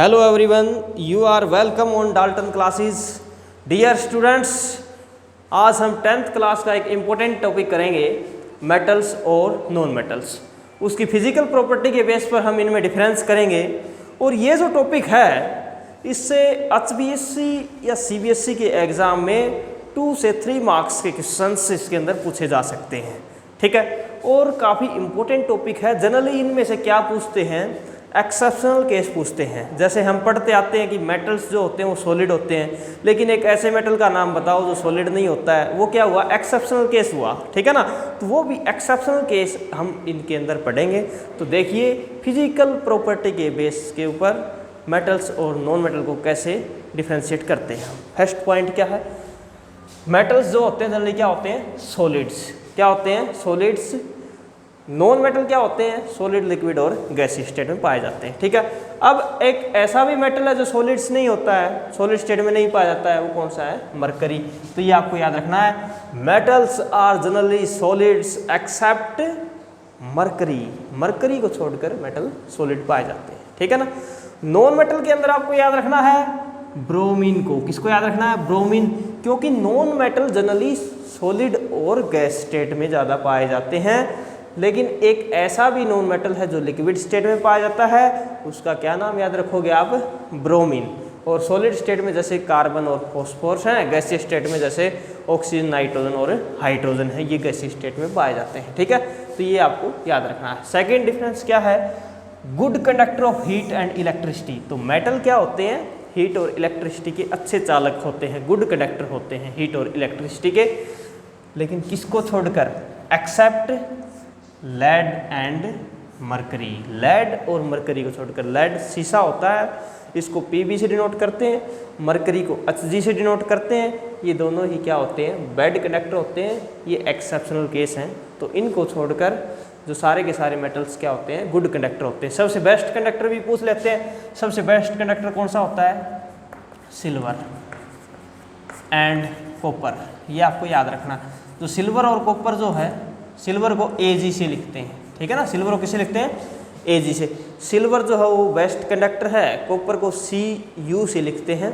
Hello everyone, you are welcome on Dalton classes. Dear students, आज हम 10th class का एक इम्पोर्टेंट टॉपिक करेंगे मेटल्स और नॉन मेटल्स। उसकी फिजिकल प्रॉपर्टी के बेस पर हम इनमें डिफरेंस करेंगे और ये जो टॉपिक है इससे HBSC या CBSC के एग्ज़ाम में 2 से 3 मार्क्स के क्वेश्चंस इसके अंदर पूछे जा सकते हैं। ठीक है, और काफ़ी इम्पोर्टेंट टॉपिक है। जनरली इनमें से क्या पूछते हैं, एक्सेप्शनल केस पूछते हैं। जैसे हम पढ़ते आते हैं कि मेटल्स जो होते हैं वो सॉलिड होते हैं, लेकिन एक ऐसे मेटल का नाम बताओ जो सॉलिड नहीं होता है, वो क्या हुआ, एक्सेप्शनल केस हुआ। ठीक है ना, तो वो भी एक्सेप्शनल केस हम इनके अंदर पढ़ेंगे। तो देखिए फिजिकल प्रॉपर्टी के बेस के ऊपर मेटल्स और नॉन मेटल को कैसे डिफ्रेंशिएट करते हैं। फर्स्ट पॉइंट क्या है, मेटल्स जो होते हैं जनरली क्या होते हैं, सॉलिड्स। क्या होते हैं, सॉलिड्स। नॉन मेटल क्या होते हैं, सॉलिड, लिक्विड और गैसीय स्टेट में पाए जाते हैं। ठीक है, अब एक ऐसा भी मेटल है जो सॉलिड्स नहीं होता है, सॉलिड स्टेट में नहीं पाया जाता है, वो कौन सा है, मरकरी। तो ये आपको याद रखना है, metals are generally solids except mercury. Mercury को छोड़कर मेटल सॉलिड पाए जाते हैं। ठीक है ना। नॉन मेटल के अंदर आपको याद रखना है ब्रोमीन को। किसको याद रखना है, ब्रोमीन, क्योंकि नॉन मेटल जनरली सॉलिड और गैस स्टेट में ज़्यादा पाए जाते हैं, लेकिन एक ऐसा भी नॉन मेटल है जो लिक्विड स्टेट में पाया जाता है, उसका क्या नाम याद रखोगे आप, ब्रोमीन। और सॉलिड स्टेट में जैसे कार्बन और फॉस्फोरस हैं, गैसीय स्टेट में जैसे ऑक्सीजन, नाइट्रोजन और हाइड्रोजन है, ये गैसीय स्टेट में पाए जाते हैं। ठीक है, तो ये आपको याद रखना है। सेकेंड डिफरेंस क्या है, good conductor of heat and electricity. तो मेटल क्या होते हैं, हीट और इलेक्ट्रिसिटी के अच्छे चालक होते हैं, गुड कंडक्टर होते हैं हीट और इलेक्ट्रिसिटी के, लेकिन किसको छोड़कर, except lead and mercury. Lead और मरकरी को छोड़कर, लेड शीशा होता है, इसको Pb से डिनोट करते हैं, मरकरी को Hg से डिनोट करते हैं। ये दोनों ही क्या होते हैं, बैड कंडक्टर होते हैं, ये एक्सेप्शनल केस हैं। तो इनको छोड़कर जो सारे के सारे मेटल्स क्या होते हैं, गुड कंडक्टर होते हैं। सबसे बेस्ट कंडक्टर भी पूछ लेते हैं, सबसे बेस्ट कंडक्टर कौन सा होता है, सिल्वर एंड कॉपर। ये आपको याद रखना। तो सिल्वर और कॉपर जो है, सिल्वर को Ag से लिखते हैं। ठीक है ना, सिल्वर को किसे लिखते हैं, Ag से। सिल्वर जो है वो बेस्ट कंडक्टर है, कॉपर को Cu से लिखते हैं।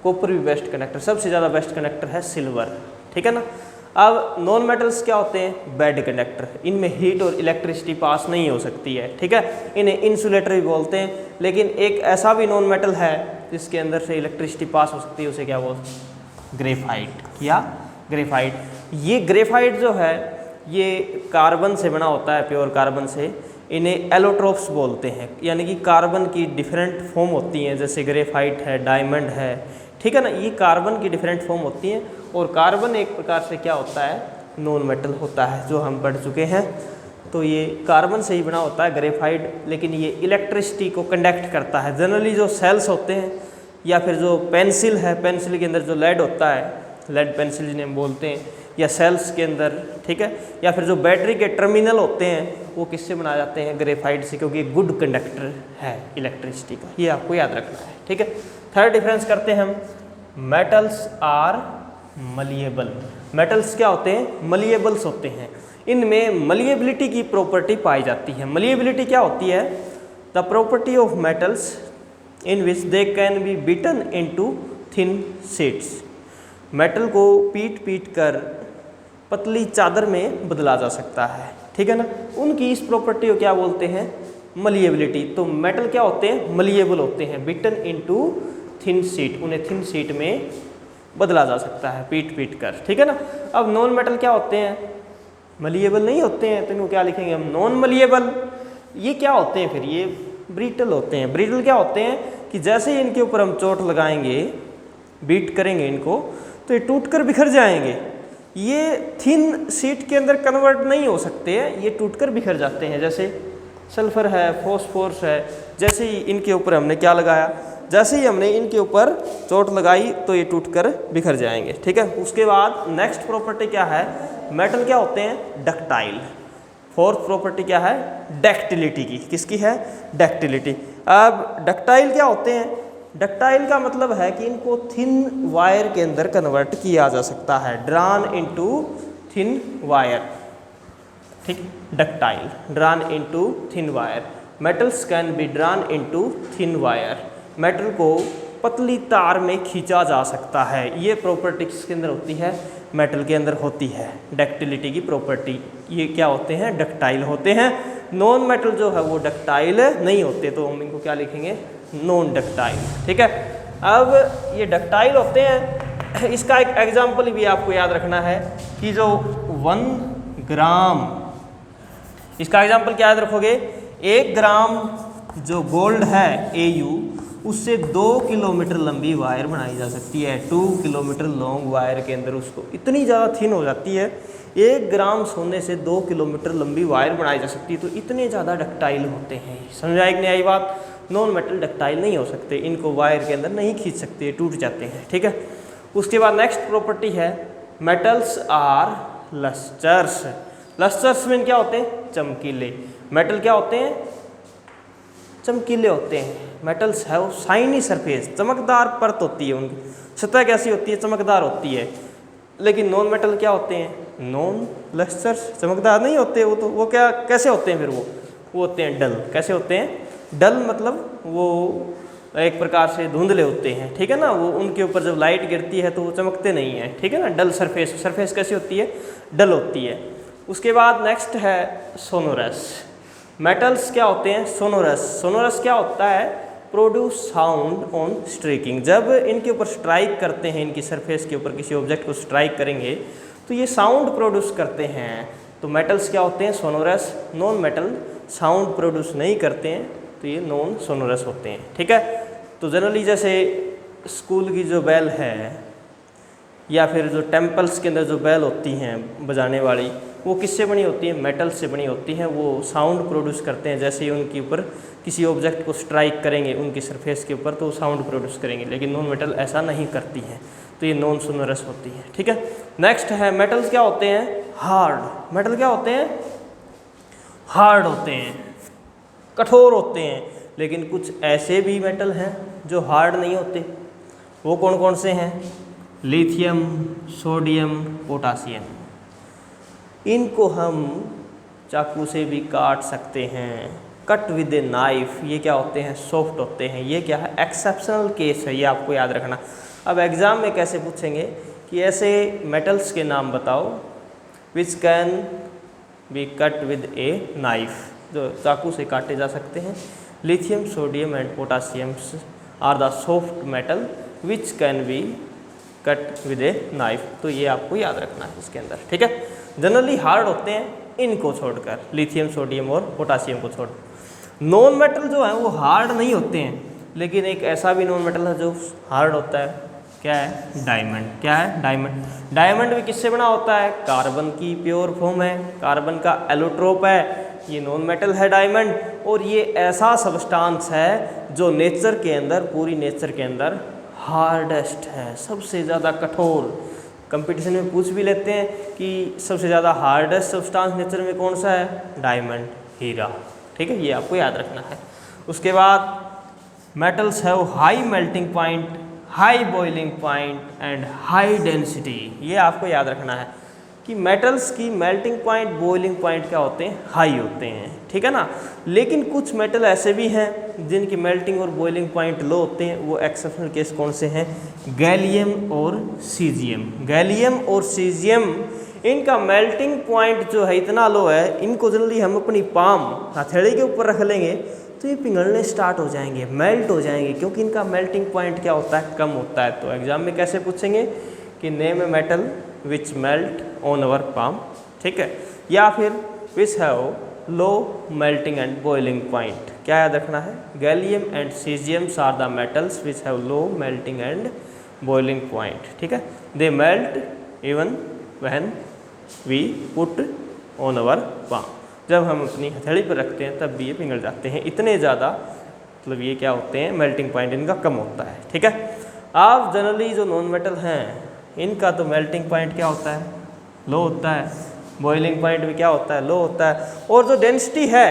कॉपर भी बेस्ट कंडक्टर, सबसे ज़्यादा बेस्ट कंडक्टर है सिल्वर। ठीक है ना। अब नॉन मेटल्स क्या होते हैं, बैड कंडक्टर, इनमें हीट और इलेक्ट्रिसिटी पास नहीं हो सकती है। ठीक है, इन्हें इंसुलेटर भी बोलते हैं। लेकिन एक ऐसा भी नॉन मेटल है जिसके अंदर से इलेक्ट्रिसिटी पास हो सकती है, उसे क्या बोलते हैं, ग्रेफाइट। या ग्रेफाइट। ये ग्रेफाइट जो है ये कार्बन से बना होता है, प्योर कार्बन से। इन्हें एलोट्रोप्स बोलते हैं, यानी कि कार्बन की डिफरेंट फॉर्म होती हैं, जैसे ग्रेफाइट है, डायमंड है। ठीक है ना, ये कार्बन की डिफरेंट फॉर्म होती हैं। और कार्बन एक प्रकार से क्या होता है, नॉन मेटल होता है, जो हम पढ़ चुके हैं। तो ये कार्बन से ही बना होता है ग्रेफाइट, लेकिन ये इलेक्ट्रिसिटी को कंडक्ट करता है। जनरली जो सेल्स होते हैं या फिर जो पेंसिल है, पेंसिल के अंदर जो लेड होता है, लेड पेंसिल जिन्हें हम बोलते हैं, या सेल्स के अंदर, ठीक है, या फिर जो बैटरी के टर्मिनल होते हैं वो किससे बनाए जाते हैं, ग्रेफाइट से, क्योंकि गुड कंडक्टर है इलेक्ट्रिसिटी का। ये आपको याद रखना है। ठीक है, थर्ड डिफरेंस करते हैं हम, मेटल्स आर मलिएबल। मेटल्स क्या होते हैं, मलिएबल्स होते हैं। इनमें मलिएबिलिटी की प्रॉपर्टी पाई जाती है। मलिएबिलिटी क्या होती है, the property of metals in which they can be beaten into thin sheets. Metal को पीट पीट कर पतली चादर में बदला जा सकता है। ठीक है ना, उनकी इस प्रॉपर्टी को क्या बोलते हैं, मलिएबिलिटी। तो मेटल क्या होते हैं, मलिएबल होते हैं, बिटन इनटू थिन शीट, उन्हें थिन शीट में बदला जा सकता है पीट पीट कर। ठीक है ना। अब नॉन मेटल क्या होते हैं, मलिएबल नहीं होते हैं, तो इनको क्या लिखेंगे हम, नॉन मलिएबल। ये क्या होते हैं फिर, ये ब्रिटल होते हैं। ब्रिटल क्या होते हैं कि जैसे ही इनके ऊपर हम चोट लगाएंगे, बीट करेंगे इनको, तो ये टूटकर बिखर जाएंगे। ये थिन शीट के अंदर कन्वर्ट नहीं हो सकते हैं, ये टूटकर बिखर जाते हैं। जैसे सल्फर है, फॉस्फोरस है, जैसे ही इनके ऊपर हमने क्या लगाया, जैसे ही हमने इनके ऊपर चोट लगाई तो ये टूटकर बिखर जाएंगे। ठीक है, उसके बाद नेक्स्ट प्रॉपर्टी क्या है, मेटल क्या होते हैं, डक्टाइल। फोर्थ प्रॉपर्टी क्या है, डक्टिलिटी की। किसकी है, डक्टिलिटी। अब डक्टाइल क्या होते हैं, डक्टाइल का मतलब है कि इनको थिन वायर के अंदर कन्वर्ट किया जा सकता है, ड्रान इनटू थिन वायर। ठीक, ductile, drawn into thin wire. Metals can be drawn into thin wire. Metal को पतली तार में खींचा जा सकता है। ये प्रॉपर्टी किसके अंदर होती है? मेटल के अंदर होती है, डक्टिलिटी की प्रॉपर्टी। ये क्या होते हैं? डक्टाइल होते हैं। नॉन मेटल जो है वो डक्टाइल नहीं होते, तो हम इनको क्या लिखेंगे? Non ductile. ठीक है, अब ये डक्टाइल होते हैं, इसका एक एग्जाम्पल भी आपको याद रखना है कि जो 1 ग्राम, इसका एग्जाम्पल क्या याद रखोगे? 1 ग्राम जो गोल्ड है AU, उससे 2 किलोमीटर लंबी वायर बनाई जा सकती है। 2 किलोमीटर लॉन्ग वायर के अंदर उसको इतनी ज़्यादा थिन हो जाती है, 1 ग्राम सोने से 2 किलोमीटर लंबी वायर बनाई जा सकती है। तो इतने ज़्यादा डक्टाइल होते हैं। समझ आई कि नहीं आई बात? नॉन मेटल डक्टाइल नहीं हो सकते, इनको वायर के अंदर नहीं खींच सकते, टूट जाते हैं। ठीक है, उसके बाद नेक्स्ट प्रॉपर्टी है मेटल्स आर लस्टर्स। लस्टर्स में क्या होते हैं? चमकीले। मेटल क्या होते हैं? चमकीले होते हैं। मेटल्स है वो शाइनी सरफेस, चमकदार परत होती है, उनकी सतह कैसी होती है? चमकदार होती है। लेकिन नॉन मेटल क्या होते हैं? नॉन लस्टर्स, चमकदार नहीं होते वो। तो वो क्या कैसे होते हैं फिर? वो होते हैं डल। कैसे होते हैं? डल मतलब वो एक प्रकार से धुंधले होते हैं। ठीक है ना, वो उनके ऊपर जब लाइट गिरती है तो वो चमकते नहीं हैं। ठीक है ना, डल सरफेस। सरफेस कैसी होती है? डल होती है। उसके बाद नेक्स्ट है सोनोरस। मेटल्स क्या होते हैं? सोनोरस। सोनोरस क्या होता है? Produce sound on striking. जब इनके ऊपर स्ट्राइक करते हैं, इनकी सरफेस के ऊपर किसी ऑब्जेक्ट को स्ट्राइक करेंगे तो ये साउंड प्रोड्यूस करते हैं। तो मेटल्स क्या होते हैं? Sonorous. Non metal sound produce नहीं करते हैं, तो ये नॉन सोनोरस होते हैं। ठीक है, तो जनरली जैसे स्कूल की जो बेल है या फिर जो टेम्पल्स के अंदर जो बेल होती हैं बजाने वाली, वो किससे बनी होती है? मेटल से बनी होती हैं। वो साउंड प्रोड्यूस करते हैं, जैसे ही उनके ऊपर किसी ऑब्जेक्ट को स्ट्राइक करेंगे उनकी सरफेस के ऊपर तो वो साउंड प्रोड्यूस करेंगे। लेकिन नॉन मेटल ऐसा नहीं करती हैं, तो ये नॉन सोनोरस होती है। ठीक है, नेक्स्ट है मेटल्स क्या होते हैं? हार्ड। मेटल क्या होते हैं? हार्ड होते हैं, कठोर होते हैं। लेकिन कुछ ऐसे भी मेटल हैं जो हार्ड नहीं होते। वो कौन कौन से हैं? Lithium, sodium, potassium. इनको हम चाकू से भी काट सकते हैं, कट विद ए नाइफ। ये क्या होते हैं? सॉफ्ट होते हैं। ये क्या है? एक्सेप्शनल केस है, ये आपको याद रखना। अब एग्ज़ाम में कैसे पूछेंगे कि ऐसे मेटल्स के नाम बताओ which can be cut with a knife, जो चाकू से काटे जा सकते हैं। Lithium, sodium and potassium are the soft metal which can be cut with a knife. तो ये आपको याद रखना है इसके अंदर। ठीक है, जनरली हार्ड होते हैं इनको छोड़कर, लिथियम, सोडियम और पोटासियम को छोड़। नॉन मेटल जो है वो हार्ड नहीं होते हैं, लेकिन एक ऐसा भी नॉन मेटल है जो हार्ड होता है। क्या है? डायमंड। क्या है? डायमंड। डायमंड भी किससे बना होता है? कार्बन की प्योर फॉर्म है, कार्बन का एलोट्रोप है। ये नॉन मेटल है डायमंड, और ये ऐसा सबस्टांस है जो नेचर के अंदर, पूरी नेचर के अंदर हार्डेस्ट है, सबसे ज़्यादा कठोर। कंपटीशन में पूछ भी लेते हैं कि सबसे ज़्यादा हार्डेस्ट सब्सटेंस नेचर में कौन सा है? डायमंड, हीरा। ठीक है, ये आपको याद रखना है। उसके बाद मेटल्स है वो high melting point, high boiling point and high density. ये आपको याद रखना है कि मेटल्स की मेल्टिंग पॉइंट, बॉइलिंग पॉइंट क्या होते हैं? हाई होते हैं। ठीक है ना, लेकिन कुछ मेटल ऐसे भी हैं जिनकी मेल्टिंग और बॉइलिंग पॉइंट लो होते हैं। वो एक्सेप्शनल केस कौन से हैं? गैलियम और सीजियम। गैलियम और सीजियम, इनका मेल्टिंग पॉइंट जो है इतना लो है, इनको जनरली हम अपनी पाम, हथेली के ऊपर रख लेंगे तो ये पिघलने स्टार्ट हो जाएंगे, मेल्ट हो जाएंगे, क्योंकि इनका मेल्टिंग पॉइंट क्या होता है? कम होता है। तो एग्जाम में कैसे पूछेंगे कि name a metal which melt on our palm. ठीक है, या फिर which have low melting and boiling point. क्या याद रखना है? Gallium and caesiums are the metals which have low melting and boiling point. ठीक है, they melt even when we put on our palm. जब हम अपनी हथेली पर रखते हैं तब भी ये पिघल जाते हैं, इतने ज़्यादा, मतलब ये क्या होते हैं? मेल्टिंग पॉइंट इनका कम होता है। ठीक है, अब जनरली जो नॉन मेटल हैं इनका तो मेल्टिंग पॉइंट क्या होता है? लो होता है। बॉइलिंग पॉइंट भी क्या होता है? लो होता है। और जो डेंसिटी है,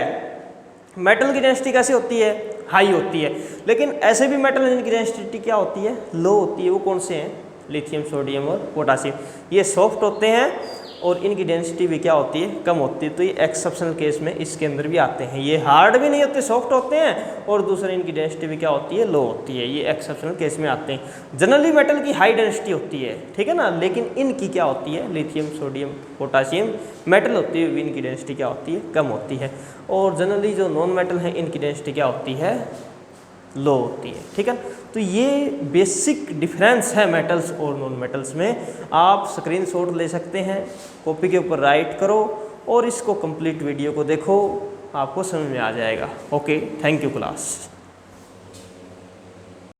मेटल की डेंसिटी कैसी होती है? हाई होती है। लेकिन ऐसे भी मेटल हैं जिनकी डेंसिटी क्या होती है? लो होती है। वो कौन से हैं? लिथियम, सोडियम और पोटासियम। ये सॉफ्ट होते हैं और इनकी डेंसिटी भी क्या होती है, कम होती है। तो ये एक्सेप्शनल केस में इसके अंदर भी आते हैं। ये हार्ड भी नहीं होते, सॉफ्ट होते हैं, और दूसरे इनकी डेंसिटी भी क्या होती है, लो होती है। ये एक्सेप्शनल केस में आते हैं। जनरली मेटल की हाई डेंसिटी होती है, ठीक है ना, लेकिन इनकी क्या होती है, लिथियम, सोडियम, पोटाशियम मेटल होती है, इनकी डेंसिटी क्या होती है, कम होती है। और जनरली जो नॉन मेटल है इनकी डेंसिटी क्या होती है, लो होती है, ठीक है। तो ये बेसिक डिफरेंस है मेटल्स और नॉन मेटल्स में। आप स्क्रीनशॉट ले सकते हैं, कॉपी के ऊपर राइट करो और इसको कंप्लीट वीडियो को देखो, आपको समझ में आ जाएगा। Okay, thank you class.